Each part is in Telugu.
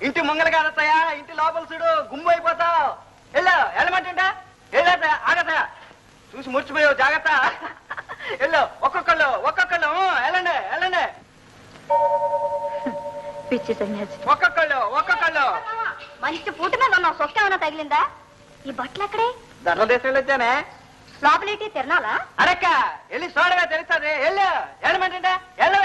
ఇంటి ముంగలు కాదత్తయ్యా, ఇంటి లోపల చూడు, గుమ్ము అయిపోతావు. వెళ్ళమంటుంటా వెళ్ళతయా, ఆగతయా, చూసి ముడిచిపోయావు, జాగ్రత్త. ఒక్కొక్కళ్ళు వెళ్ళండి వెళ్ళండి. పిచ్చి సన్యాసి. ఒక్కొక్కళ్ళు మంచి పూట మీద ఉన్నావు, సొక్క ఏమైనా తగిలిందా? ఈ బట్టలు ఎక్కడే? ధరల దేశంలో వచ్చానే. లోపలేటి తిరణాలా? అడక్క వెళ్ళి చూడగా తెలుస్తుంది. వెళ్ళమంటుంటా వెళ్ళ.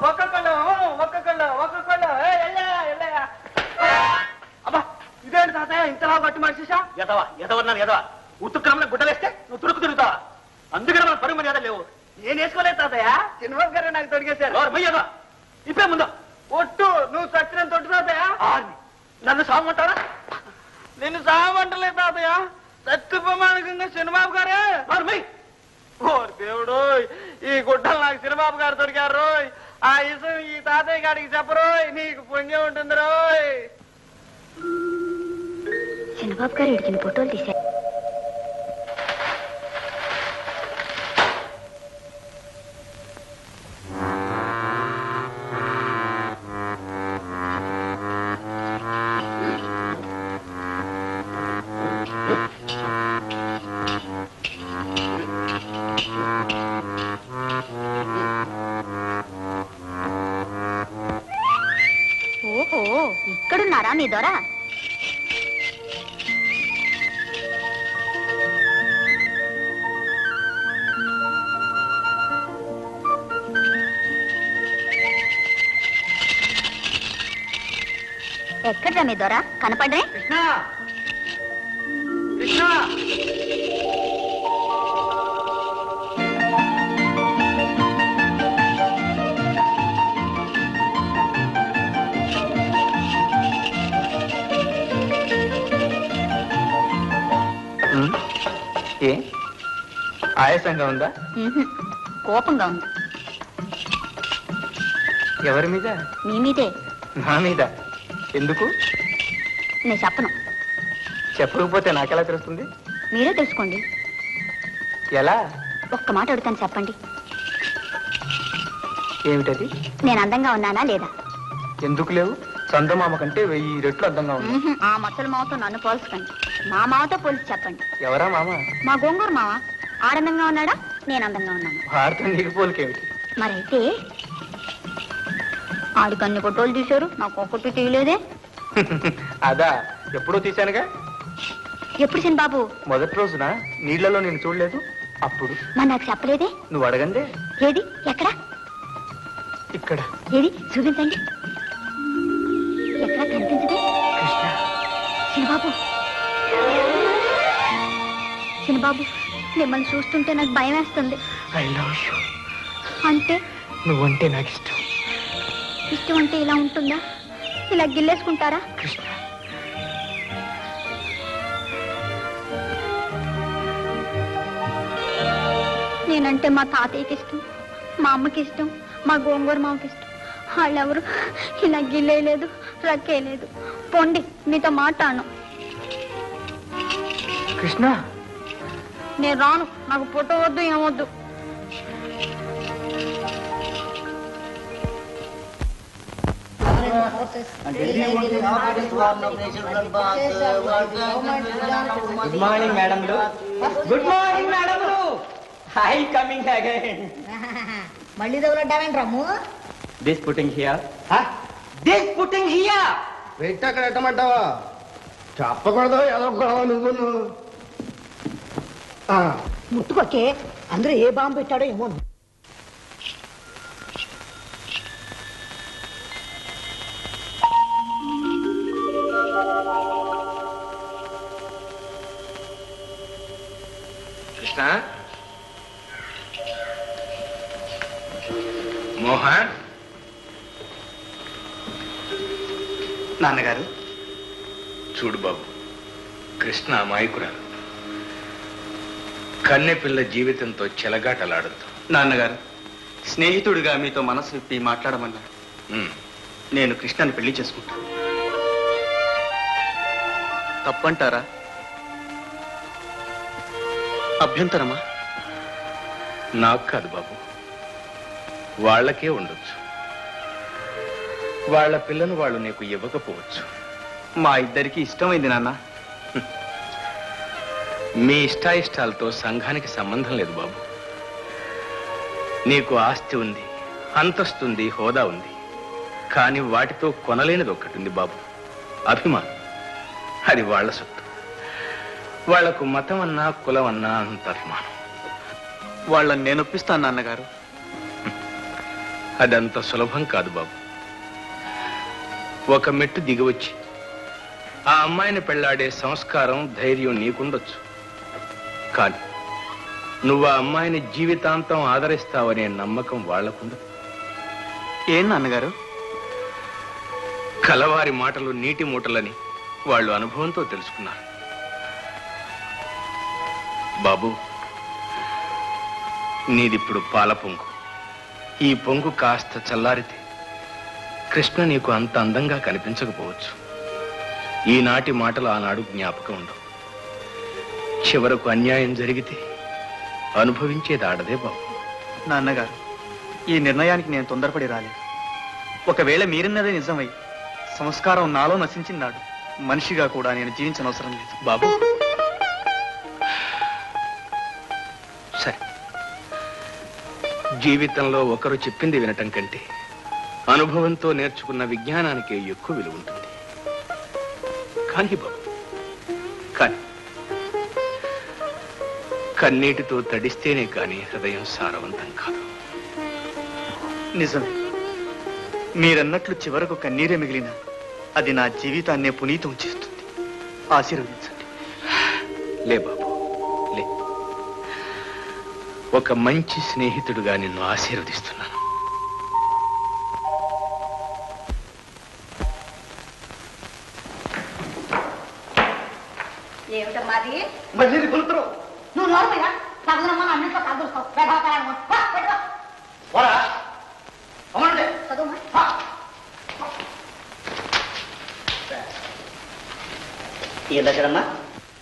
ఒక్కొక్కళ్ళు అబ్బా, ఇదేంటి తాతయ్య ఇంతలా గట్టి మనిషిసా? ఎదవా ఉత్తుక్రమణ గుడ్డలేస్తే నువ్వు తురుకు తిరుగుతావా? అందుకని మన పరుగు మర్యాద లేవు. నేను వేసుకోలేదు తాతయ్య, చిన్నబాబు గారు నాకు తొడిగేశారు. ఇప్పుడే ముందు ఒట్టు, నువ్వు సచ్చినంత తొట్టు తాతయ్య. నన్ను సాగమంటారా? నిన్ను సాగమంటలేదు తాతయ్య, సత్యప్రమాణకంగా చిన్నబాబు గారే. ఓ దేవుడు, ఈ గుడ్డలు నాకు చిన్నబాబు గారు దొరికారు. ఆ ఇసం ఈ తాతయ్య గారికి చెప్పరు, నీకు పుణ్యం ఉంటుంది రోయ్. చిన్నబాబు గారు ఇడిచిన ఫోటోలు తీశారు. ఓహో, ఇక్కడున్నారా మీ దొర? ఎక్కడ్రా మీ దొర? కనపడ్రే? కృష్ణ కృష్ణ ఏ ఆయాసంగా ఉందా? కోపంగా ఉంది. ఎవరి మీద? మీ మీదే. నా మీద? ఎందుకు? నేను చెప్పను. చెప్పకపోతే నాకెలా తెలుస్తుంది? మీరే తెలుసుకోండి. ఎలా? ఒక్క మాట అడుగుతాను, చెప్పండి. ఏమిటది? నేను అందంగా ఉన్నానా లేదా? ఎందుకు లేవు? చందమామ కంటే 1000 రెట్లు అందంగా ఉంది. ఆ మచ్చల మావతో నన్ను పోల్చకండి, మా మావతో పోల్చి చెప్పండి. ఎవరా మామ? మా గోంగూరు మావ. ఆడందంగా ఉన్నాడా, నేను అందంగా ఉన్నాను? భారతం నీకు పోలికేమిటి? మరైతే ఆడికి అన్ని ఫోటోలు తీశారు, నాకు ఒక్కటి తీయలేదే. అదా, ఎప్పుడో తీశానుగా. ఎప్పుడు చిన్న బాబు? మొదటి రోజున నీళ్లలో నేను చూడలేదు, అప్పుడు. మరి నాకు చెప్పలేదే? నువ్వు అడగందే. ఏది? ఎక్కడ? ఇక్కడ. ఏది? చూపించండి. ఎక్కడ కనిపించదే? కృష్ణ. చిన్నబాబు, చిన్నబాబు, మిమ్మల్ని చూస్తుంటే నాకు భయం వేస్తుంది. I love you. అంటే? నువ్వంటే నాకు ఇష్టం. ఇష్టం అంటే ఇలా ఉంటుందా? ఇలా గిల్లేసుకుంటారా? కృష్ణ, నేనంటే మా తాతయ్యకి ఇష్టం, మా అమ్మకి ఇష్టం, మా గోంగూర మామకి ఇష్టం. వాళ్ళెవరు ఇలా గిల్లేయలేదు, రక్కేయలేదు. పోండి, మీతో మాట్లాడను. కృష్ణ, నేను రాను. నాకు ఫోటో వద్దు, ఏమొద్దు. గుడ్ మార్నింగ్ మేడంలు. గుడ్ మార్నింగ్ మేడంలు. I coming again. మళ్ళీ తగులడ్డావేంటి రమ్ము? This putting here. This putting here. Wait అక్కడ ఎట్టమంటావా? చెప్పకూడదు, ఎదగకూడదు నువ్వు. ముట్టుకొకే, అందరూ ఏ బాంబు పెట్టాడో ఏమో. కృష్ణ, మోహన్. నాన్నగారు. చూడు బాబు, కృష్ణ అమాయకురాలు. కన్నె పిల్ల జీవితంతో చెలగాటలాడద్దు. నాన్నగారు, స్నేహితుడిగా మీతో మనసు విప్పి మాట్లాడమన్నారు. నేను కృష్ణని పెళ్లి చేసుకుంటాను. తప్పంటారా? అభ్యంతరమా? నాకు కాదు బాబు, వాళ్ళకే ఉండొచ్చు. వాళ్ళ పిల్లను వాళ్ళు నీకు ఇవ్వకపోవచ్చు. మా ఇద్దరికి ఇష్టమైంది నాన్న. మీ ఇష్టాయిష్టాలతో సంఘానికి సంబంధం లేదు బాబు. నీకు ఆస్తి ఉంది, అంతస్తుంది, హోదా ఉంది. కానీ వాటితో కొనలేనిది ఒక్కటి ఉంది బాబు, అభిమానం. అది వాళ్ళ సొత్తు. వాళ్లకు మతం అన్నా కులం అన్నా అంతర్మానం. వాళ్ళని నేను ఒప్పిస్తాను నాన్నగారు. అదంత సులభం కాదు బాబు. ఒక మెట్టు దిగివచ్చి ఆ అమ్మాయిని పెళ్లాడే సంస్కారం, ధైర్యం నీకుండొచ్చు. కానీ నువ్వు ఆ అమ్మాయిని జీవితాంతం ఆదరిస్తావనే నమ్మకం వాళ్లకుండదు. ఏం నాన్నగారు? కలవారి మాటలు నీటి మూటలని వాళ్ళు అనుభవంతో తెలుసుకున్నారు బాబు. నీదిప్పుడు పాల పొంగు. ఈ పొంగు కాస్త చల్లారితే కృష్ణ నీకు అంత అందంగా కనిపించకపోవచ్చు. ఈనాటి మాటలు ఆనాడు జ్ఞాపకం ఉండవు. చివరకు అన్యాయం జరిగితే అనుభవించేది ఆడదే బాబు. నాన్నగారు, ఈ నిర్ణయానికి నేను తొందరపడి రాలేదు. ఒకవేళ మీరన్నదే నిజమై సంస్కారం నాలో నశించినాడు మనిషిగా కూడా నేను జీవించనవసరం లేదు బాబు. సరే, జీవితంలో ఒకరు చెప్పింది వినటం కంటే అనుభవంతో నేర్చుకున్న విజ్ఞానానికే ఎక్కువ విలువ ఉంటుంది. కానీ బాబు, కానీ కన్నీటితో తడిస్తేనే కానీ హృదయం సారవంతం కాదు. నిజమే. మీరన్నట్లు చివరకు కన్నీరే మిగిలిన అది నా జీవితాన్నే పునీతం చేస్తుంది. ఆశీర్వదించండి. లే బాబు, లే. ఒక మంచి స్నేహితుడుగా నిన్ను ఆశీర్వదిస్తున్నాను. ఏమిటమ్మాది? మళ్ళీ కొలుతురు నువ్వు నోరుపోయా చదువునమ్మా అన్నింటిలో చదువుతావు. చదువు ఏం దగ్గరమ్మా?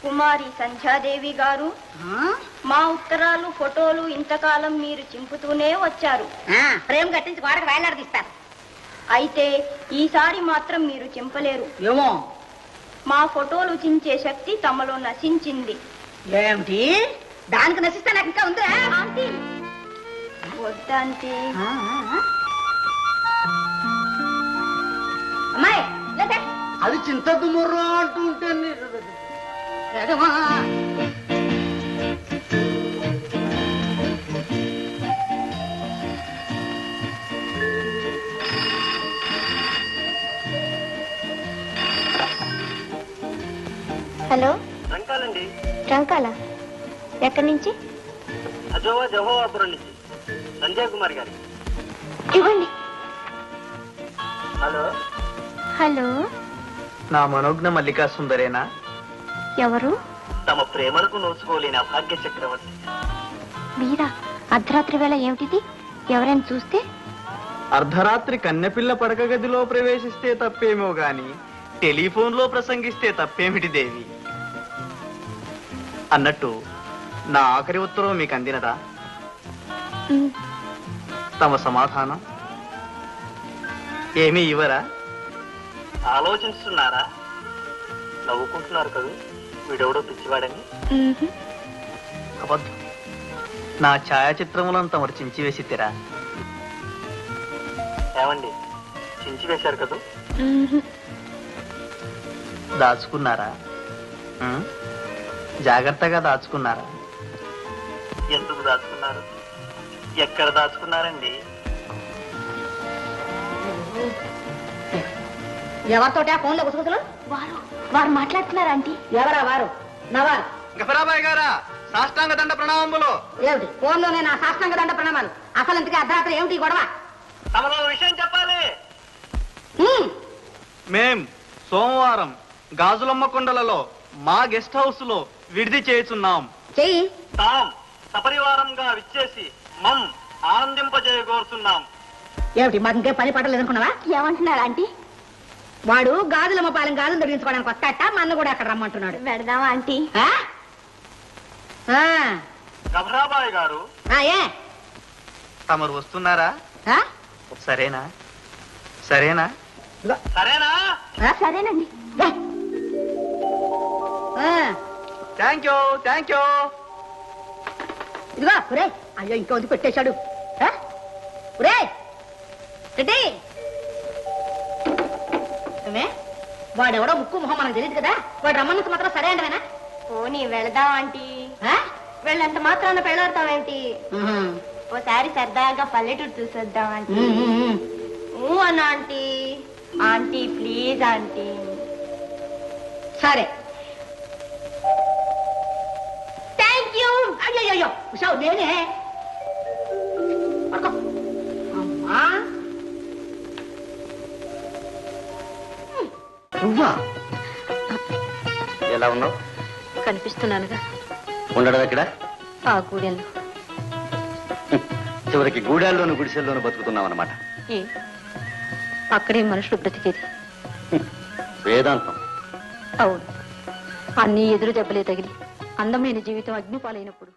కుమారి సంధ్యాదేవి గారు, మా ఉత్తరాలు, ఫోటోలు ఇంతకాలం మీరు చింపుతూనే వచ్చారు. ప్రేమ కట్టించి వాడికి వేలాడదీస్తారు. అయితే ఈసారి మాత్రం మీరు చింపలేరు. ఏమో? మా ఫోటోలు చించే శక్తి తమలో నశించింది. ఏమిటి? దానికి నశిస్తే నాకు ఇంకా ఉందా? ఆంటీ, వద్దంటీ. అమ్మాయి లేదా? అది చింతద్దు ముర్రో అంటూ ఉంటే హలో, రంకాలండి. రంకాల ఎక్కడి నుంచి? అజోవా జహోవాపురం నుంచి సంజయ్ కుమార్ గారి. ఇవ్వండి. హలో. హలో, నా మనోజ్ఞ మల్లికా సుందరేనా? ఎవరు? తమ ప్రేమలకు నోచుకోలేని అభాగ్య చక్రవర్తి. మీరా? అర్ధరాత్రి వేళ ఏమిటిది? ఎవరైనా చూస్తే? అర్ధరాత్రి కన్నెపిల్ల పడక గదిలో ప్రవేశిస్తే తప్పేమో గాని టెలిఫోన్లో ప్రసంగిస్తే తప్పేమిటి దేవి? అన్నట్టు నా ఆఖరి ఉత్తరం మీకు అందినదా? తమ సమాధానం ఏమీ ఇవ్వరా? ఆలోచిస్తున్నారా? నవ్వుకుంటున్నారు కదా, వీడెవడో పిచ్చివాడని. అబద్ధం. నా ఛాయాచిత్రములను తమరు చించివేసి తెరా? ఏమండి, చించి వేశారు కదా? దాచుకున్నారా? జాగ్రత్తగా దాచుకున్నారా? ఎందుకు దాచుకున్నారు? ఎక్కడ దాచుకున్నారండి? ఎవరితోటి ఆ ఫోన్లో గుసగుసలు? వారు మాట్లాడుతున్నారా ఆంటీ? ఎవరా వారు? నవారు. గఫరాబాయ్ గారా, సాష్టాంగ దండ ప్రణామములు. ఏమిటి ఫోన్లోనే నా సాష్టాంగ దండ ప్రణామాలు? అసలు ఇంతకీ అర్ధరాత్రి ఏమిటి ఈ గొడవ? తమలో విషయం చెప్పాలి. మేం సోమవారం గాజులమ్మ కొండలలో మా గెస్ట్ హౌస్ లో విడిది చేస్తున్నాం. చెయ్యి. తాం సపరివారంగా విచ్చేసి మం ఆనందింపజేయగోరుతున్నాం. ఏమిటి మాకు ఇంకే పని పడలేదు అనుకున్నావా? ఏమంటున్నారు ఆంటీ? వాడు గాజులమ్మ పాలెం గాజులు దొరికించుకోవడానికి వస్తాట, మన కూడా అక్కడ రమ్మంటున్నాడు. పెడదామా ఆంటీ? ఆ? గభరాబాయ్ గారు ఏ తమరు వస్తున్నారా? ఆ? సరేనా? సరేనా? సరేనా? సరేనండి ఏ. ఆ, థ్యాంక్ యూ, థ్యాంక్ యూ. ఇదిగో ఒరే అయ్యో ఇంకో వదిలి పెట్టేశాడు ఆ? ఒరే రెడ్డి ఏమే? వాడెవడో ముక్కు మొహం మనకు తెలియదు కదా, వాడు రమ్మన్నంత మాత్రం సరే అంటవేనా? పోనీ వెళదాం ఆంటీ. వెళ్ళంత మాత్రాన పెళ్ళాడతావేంటి? ఓసారి సరదాగా పల్లెటూరు చూసొద్దాం ఆంటీ. అన్న ఆంటీ. Aunty please aunty. సరే థ్యాంక్ యూ. అయ్యో ఉషావు నేనే పడుకో. అమ్మా నువ్వా? ఎలా ఉన్నావు? కనిపిస్తున్నానుగా ఉండడం ఎక్కడ? ఆ గూడెంలో. చివరికి గూడాల్లోను గుడిసెల్లోను బతుకుతున్నావు అనమాట. అక్కడే మనుషులు బ్రతికేది. వేదాంతం. అవును, అన్ని ఎదురు దెబ్బలే తగిలి అందమైన జీవితం అగ్నిపాలైనప్పుడు